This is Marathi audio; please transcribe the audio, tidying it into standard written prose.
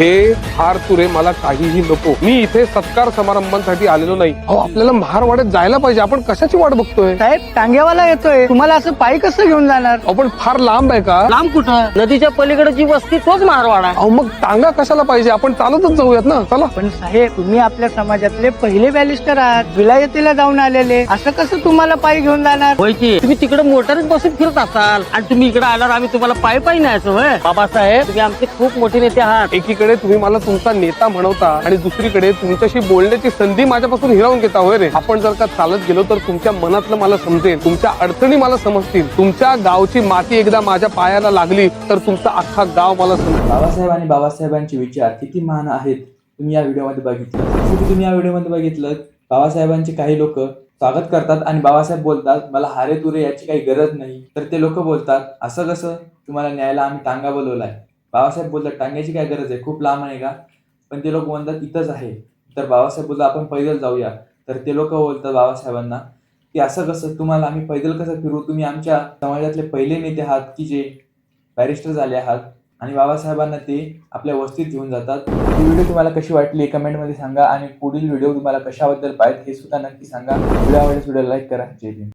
हे हार तुरे मला काहीही नको. मी इथे सत्कार समारंभांसाठी आलेलो नाही. अहो आपल्याला महारवाड्यात जायला पाहिजे. आपण कशाची वाट बघतोय? साहेब टांग्यावाला येतोय, तुम्हाला असं पायी कसं घेऊन जाणार? आपण फार लांब आहे का? लांब कुठं? नदीच्या पलीकडची वस्ती तोच महारवाडा. अहो मग टांगा कशाला पाहिजे? आपण चालतच जाऊयात ना. चला. पण साहेब तुम्ही आपल्या समाजातले पहिले बॅरिस्टर आहात, विलायतीला जाऊन आलेले, असं कसं तुम्हाला पायी घेऊन जाणार? होय की तुम्ही तिकडे मोटारीत बसून फिरत असाल आणि तुम्ही इकडे आल्यावर आम्ही तुम्हाला पायी पायी न्यायचो. होय बाबासाहेब, तुम्ही आमचे खूप मोठे नेते आहात. एकीकडे तुम्ही मला तुमचा नेता म्हणवता आणि दुसरीकडे तुमच्याशी बोलण्याची संधी माझ्यापासून हिरावून घेता. होय रे. आपण जर का चालत गेलो तर तुमच्या मनातलं मला समजेल, तुमच्या अडचणी मला समजतील. तुमच्या गावची माती एकदा माझ्या पायाला लागली तर तुमचा अख्खा गाव मला समजेल. बाबासाहेब आणि बाबासाहेबांचे विचार किती महान आहेत तुम्ही या व्हिडिओमध्ये बघितलं. जसं की तुम्ही या व्हिडिओमध्ये बघितलं, बाबासाहेबांचे काही लोक स्वागत करतात आणि बाबासाहेब बोलतात मला हारे तुरे याची काही गरज नाही. तर ते लोक बोलतात असं कसं, तुम्हाला न्यायला आम्ही टांगा बोलवलाय. बाबासाहेब बोलतात टांग्याची काय गरज आहे, खूप लांब आहे का? पण ते लोक म्हणतात इथंच आहे. तर बाबासाहेब बोलतात आपण पैदल जाऊया. तर ते लोक बोलतात बाबासाहेबांना की असं कसं, तुम्हाला आम्ही पैदल कसं फिरू? तुम्ही आमच्या समाजातले पहिले नेते आहात की जे बॅरिस्टर झाले आहात. आणि बाबासाहेबांना ते आपल्या वस्तीत घेऊन जातात. ही व्हिडिओ तुम्हाला कशी वाटली कमेंटमध्ये सांगा आणि पुढील व्हिडिओ तुम्हाला कशाबद्दल पाहिजे हे सुद्धा नक्की सांगा. व्हिडिओ आवडल्यास व्हिडिओ लाईक करा. जय हिंद.